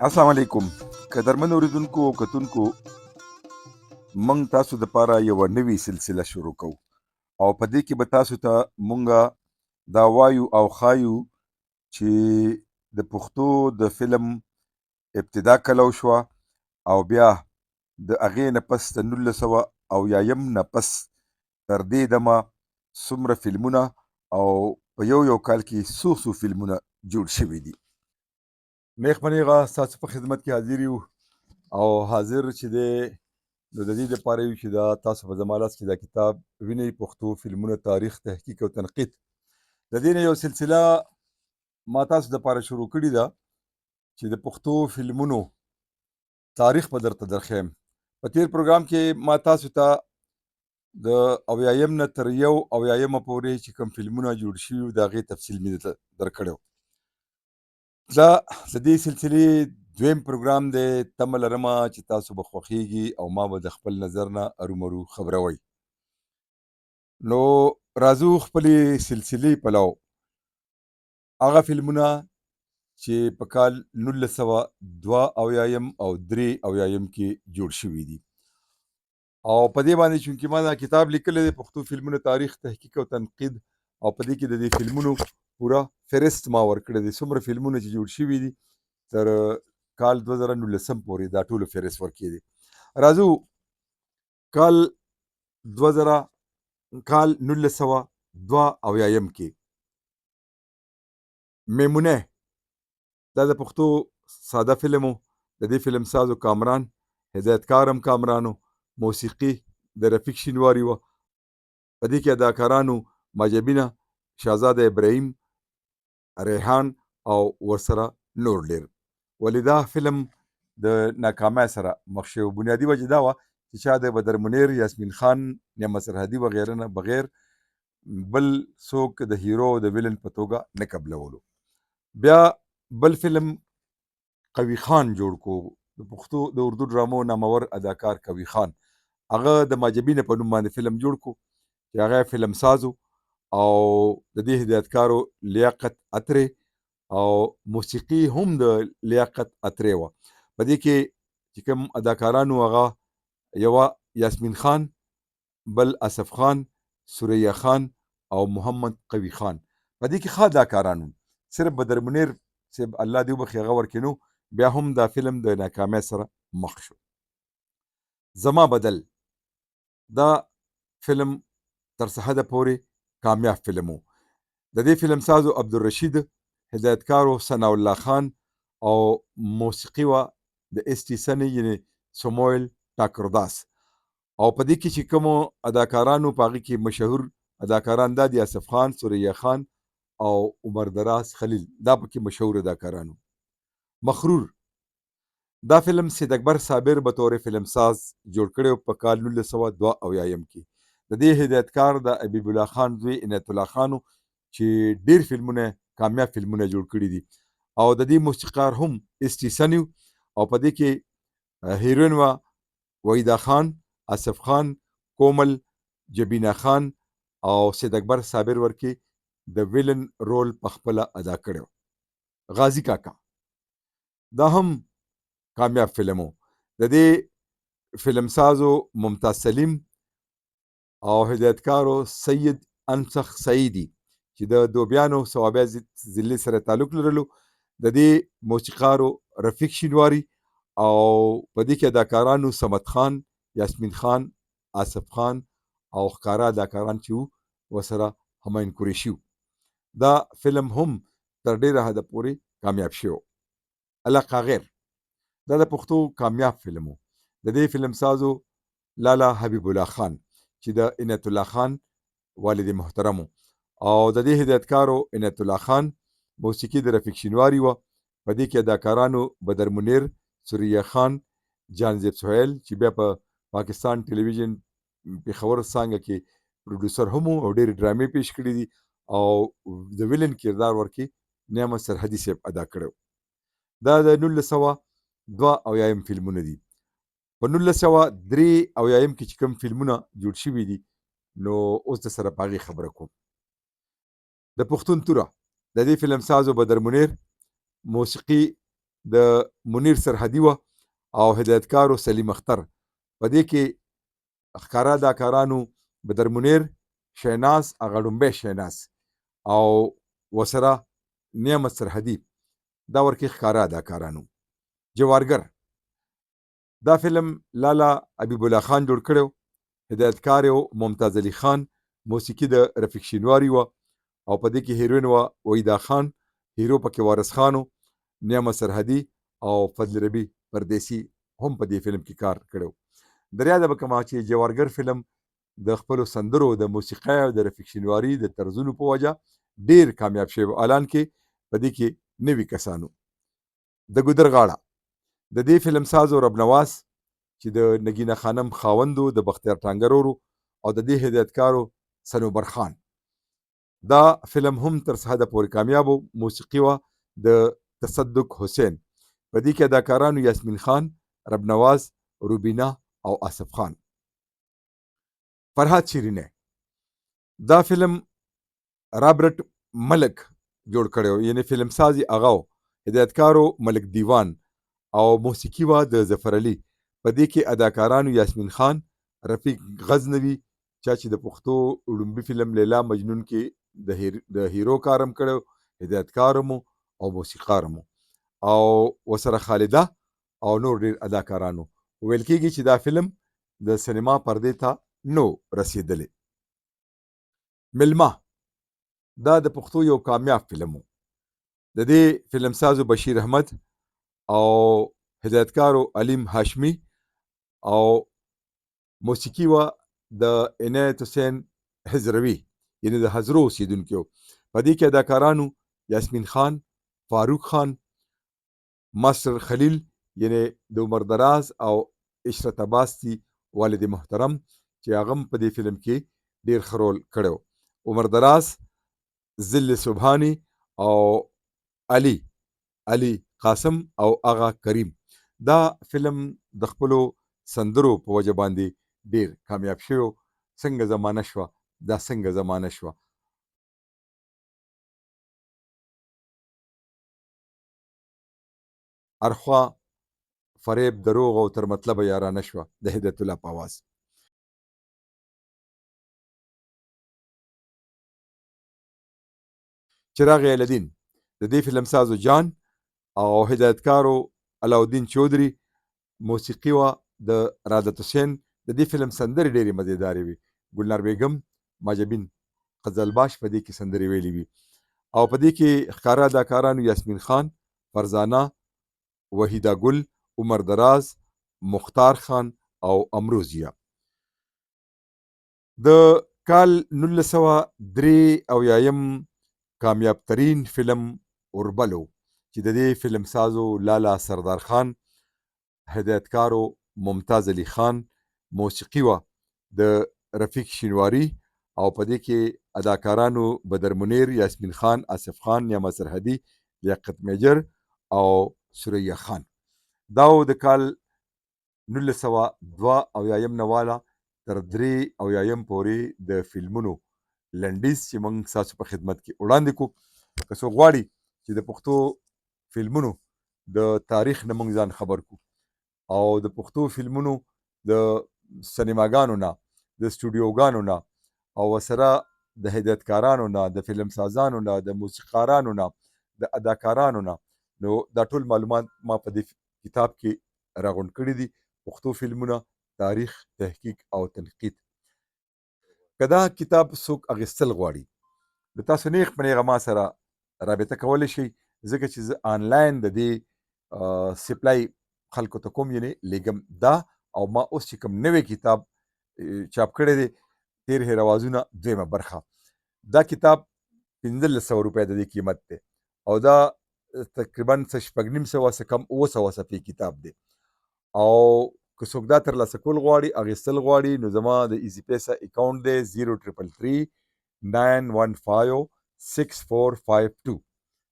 السلام علیکم قدرمن اوریدونکو او کتونکو مونږ تاسو د پاره یو نوې سلسله شروع کوو او په دې کې به تاسو ته مونږه دا وایو او خایو چې د پښتو د فلم ابتدا کلو شو او بیا د هغې نه پس د 1900 نه پس تر دې دمه څومره فلمونه او په یو کال کې څو فلمونه جوړ شوي دي. نیغ په نیغه ستاسو په خدمت کې حاضر یو او حاضر چې دی نو د دې لپاره یو چې دا تاسو په زما لاس کې دا کتاب وینئ، پښتو فلمونه تاریخ تحقیق او تنقید. د دې نه یو سلسله ما تاسو دپاره شروع کړې ده چې د پښتو فلمونو تاریخ به درته درښیم. په تیر پروګرام کې ما تاسو ته د 80 نه تر 81 پورې چې کوم فلمونه جوړ شوي وو د هغې تفصیل مې درته درکړی و. دا د دې سلسلې دویم پروګرام دی. تمه لرمه چې تاسو به خوښیږي او ما به د خپل نظر نه ارومرو خبروئ. نو راځو خپلې سلسلې پلو هغه فلمونه چې په کال 1982 او 83 کې جوړ شوي دي او په دې باندې چونکې ما دا کتاب لیکلی دی پښتو فلمونه تاریخ تحقیق او تنقید، او په دې کې د دې فلمونو پوره فهرست ما ورکړی دی، څومره فلمونه چې جوړ شوي دي تر کال 2019 پورې دا ټولو فهرست ورکړی دی. راځو کال 1982 کې میمونه دا د پښتو ساده فلم و. د دې فلم سازو کامران، هدایتکار هم کامرانو، موسیقي د رفیق شینواري وه. په دې کې اداکارانو ماجبینه، شهزاده ابراهیم، ریحان او ورسره نور ډېر. ولې دا فلم د ناکامۍ سره مخ شو؟ بنیادي وجه دا وه چې چا د بدر منیر، یاسمین خان، نعمت سرحدي وغیره نه بغیر بل څوک د هیرو او د ویلن په توګه نه قبلولو. بیا بل فلم قوي خان جوړ کو، د پښتو د اردو ډرامو نامور اداکار قوي خان، هغه د ماجبینه په نوم باندې فلم جوړ کو چې هغه فلم سازو او د دې هدایتکارو لیاقت اترې او موسیقي هم د لیاقت اترې وه. په دې کې چې کوم اداکارانو هغه یوه یاسمین خان، بل اسف خان، سوریا خان او محمد قوي خان. په دې کې ښه اداکارانو، صرف بدر منیر صاحب الله دې وبخي هغه ورکې نو، بیا هم دا فلم د ناکامۍ سره مخ شو. زما بدل دا فلم تر څه حده پورې کامیاب فلم و. د دې فلم سازو عبدالرشید، هدایتکارو ثناء الله خان او موسیقي وه د اس ټي سنی یعنی سمویل ټاکرداس. او په دې کې چې کومو اداکارانو په هغې کې مشهور اداکاران دا دي اسف خان، سوریا خان او عمر دراز خلیل، دا پکې مشهور اداکارانو. مخرور دا فلم سید اکبر صابر به طور فلم ساز جوړ کړی په کال 1982 کې. د دې هدایتکار د حبیب الله خان زوی عنایت الله خانو چې ډیر فلمونه کامیاب فلمونه جوړ کړي دي. او د دې موسیقار هم اس ټي سنی او په دې کې هیروین وا وحیده خان، اسف خان، کومل، جبینا خان او سید اکبر صابر ورکې د ویلن رول په خپله ادا کړی. غازی کاکا دا هم کامیاب فلم و. د دې فلم سازو ممتاز سلیم او هدایتکارو سید انسخ سعیدی چې د دوبیانو ثوابیا ضلع سره تعلق لرلو. د دې موسیقارو رفیق شینواری او په دې کې اداکارانو صمد خان، یاسمین خان، آصف خان او ښکاره اداکاران چې وو ورسره همایون قریشي وو. دا فلم هم تر ډېره حده پورې کامیاب شوی. علاقه غیر دا د پښتو کامیاب فلم و. د دې فلم سازو لالا حبیب الله خان چې د عنایت الله خان والد محترم او د دې هدایتکارو عنایت الله خان، موسیقي د رفیق شینواری وه. په دې کې اداکارانو بدر منیر، سوریا خان، جانزیب سهیل چې بیا په پاکستان ټلویزیون پېښور څانګه کې پروډوسر هم او ډېرې ډرامې پیش کړي دي او د ویلن کردار ورکې نعمت سرحدي صاحب ادا کړی. دا د 1982 فلمونه دي. په 1983 کې چې کوم فلمونه جوړ شوي دي نو اوس د سره په هغې خبره کوم. د پښتون توره د دې فلم سازو بدر منیر، موسیقي د منیر سرحدي وه او هدایتکار سلیم اختر. په دې کې ښکاره اداکارانو بدر منیر، شهناز هغه ډومبی شهناز او ورسره نعمت سرحدي، دا ورکې ښکاره اداکارانو. جوارګر دا فلم لالا حبیب الله خان جوړ کړی، هدایتکار یو ممتاز علي خان، موسیقي د رفیق شینواري وه او په دې کې هیروین وه وحیدا خان، هیرو پکې وارث خان و، نعمت سرحدي او فضل ربی پردیسي هم په دې فلم کې کار کړی. دریا د بکما چې جوارګر فلم د خپلو سندرو د موسیقۍ او د رفیق شینواري د طرزونو په وجه ډیر کامیاب شوی، الان کې په دې کې نوي کسانو. د ګودر غاړه د دې فلم سازو رب نواز چې د نگینه خانم خاوندو، د بختیار ټانګر ورو او د دې هدایتکارو صنوبر خان. دا فلم هم تر څه حده پورې کامیاب و. موسیقي وه د تصدق حسین، په دې کې اداکارانو یاسمین خان، رب نواز، روبینا او آصف خان. فرهاد شیرینی دا فلم رابرټ ملک جوړ کړی، یعنی فلم سازي هغه و، هدایتکارو ملک دیوان او موسیقي وه د ظفر علي. په دې کې اداکارانو یاسمین خان، رفیق غزنوي چا چې د پښتو لومبي فلم لیلا مجنون کې د هیرو کارم کړو، هدایتکار مو او موسیقار مو او وسره خالده او نور ډیر اداکارانو. ویل کېږي چې دا فلم د سینما پردې ته نو رسیدلی. ملما دا د پښتو یو کامیاب فلم و، د دې فلم سازو بشیر احمد او هدایتکارو علیم هاشمی او موسیقي وه د عنایت حسین حزروي، یعنی د حزرو اوسیدونکي. په دې کې اداکارانو یاسمین خان، فاروق خان، ماسر خلیل یعنی د عمر دراز او عشرت عباس دی والد محترم چې هغه په دې فلم کې ډیر ښه رول کړی. عمر دراز، ذل سبحانی او علي قاسم او آغا کریم. دا فلم د خپلو سندرو په وجه باندې ډیر کامیاب شوی. څنګه زمانه شوه، دا څنګه زمانه شوه. ارخوا فریب دروغ او تر مطلب یارانه شوه د هدایت الله په آواز. چراغ علدین د دې فلم سازو جان او هدایتکارو علاؤالدین چودھری. موسیقي وه د رادت حسین. د دې فلم سندرې ډېرې مزیدارې وي. ګلنار بیګم، ماجبین قزلباش په دې کې سندرې ویلې وي او په دې کې ښکاره اداکارانو یاسمین خان، فرزانه، وحیده ګل، عمر دراز، مختار خان او امروزیه. د کال 1983 کامیاب ترین فلم اوربلو چې د دې فلم سازو لالا سردار خان، هدایتکارو ممتاز علي خان، موسیقي وه د رفیق شینواری او په دې کې اداکارانو بدر منیر، یاسمین خان، آصف خان، نعمت سرحدي، لیاقت میجر او سریا خان. دا د کال 1982 نه واله تر 83 پورې د فلمونو لنډیز چې موږ ستاسو په خدمت کې وړاندې کوو. که څوک غواړي چې د پښتو فلمونو د تاریخ نه موږ ځان خبر کو او د پښتو فلمونو د سینماګانو نه، د سټوډیوګانو نه او سره د هدایتکارانو نه، د فلم سازانو نه، د موسیقارانو نه، د اداکارانو نه، نو دا ټول معلومات ما په دې کتاب کې راغونډ کړي دي. پښتو فلمونه، تاریخ، تحقیق او تنقید. که دا کتاب څوک اخیستل غواړي نو تاسو نیغ په نیغه ما سره رابطه کولی شئ، ځکه چې زه آنلاین د دې سپلای خلکو ته کوم، یعنی لیږم. دا او ما اوس چې کوم نوی کتاب چاپ کړی دی، تیر هیروازونه دویمه برخه، دا کتاب 1500 روپۍ د دې قیمت دی او دا تقریبا څه 650 څه کم 700 صفحې کتاب دی. او که څوک دا ترلاسه کول غواړي، اخیستل غواړي، نو زما د ایزي پیسه اکاونټ دی 0333 915 6452.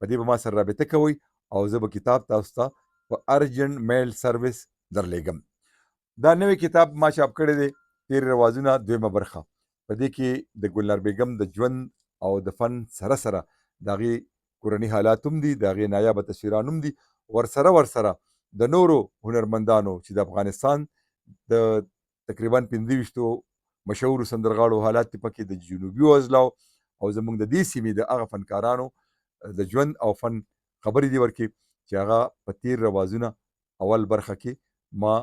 په دې به ما سره رابطه کوئ او زه به کتاب تاسو ته په ارجنټ میل سروس درلیږم. دا نوی کتاب ما چاپ کړی دی، تیر روازونه دویمه برخه. په دې کې د ګلنار بیګم د ژوند او د فن سره سره د هغې کورني حالات هم دي، د هغې نایابه تصویران هم دي ورسره د نورو هنرمندانو چې د افغانستان د تقریبا 25 مشهورو سندرغاړو حالات دي پکې د جنوبي وزلاو او زمونږ د دې سیمې د هغه فنکارانو د ژوند او فن خبرې دي ورکې چې هغه په تیر روازونه اول برخه کې ما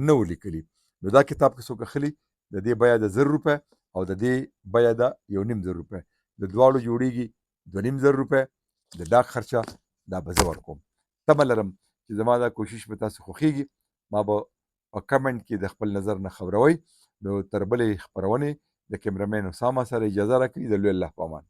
نه ولیکلي. نو دا کتاب که څوک اخلي د دې بیه د 1000 روپۍ او د دې بیه د 1.5 روپۍ، د دواړو جوړیږي 2.5 روپۍ. د ډاک خرچه دا به زه ورکوم. تمه لرم چې زما دا کوشش به تاسو خوښیږي. ما به په کمنټ کې د خپل نظر نه خبروي. نو تر بلې خپرونې د کیمرامین اسامه سره اجازه راکړئ. د لوی الله په امان.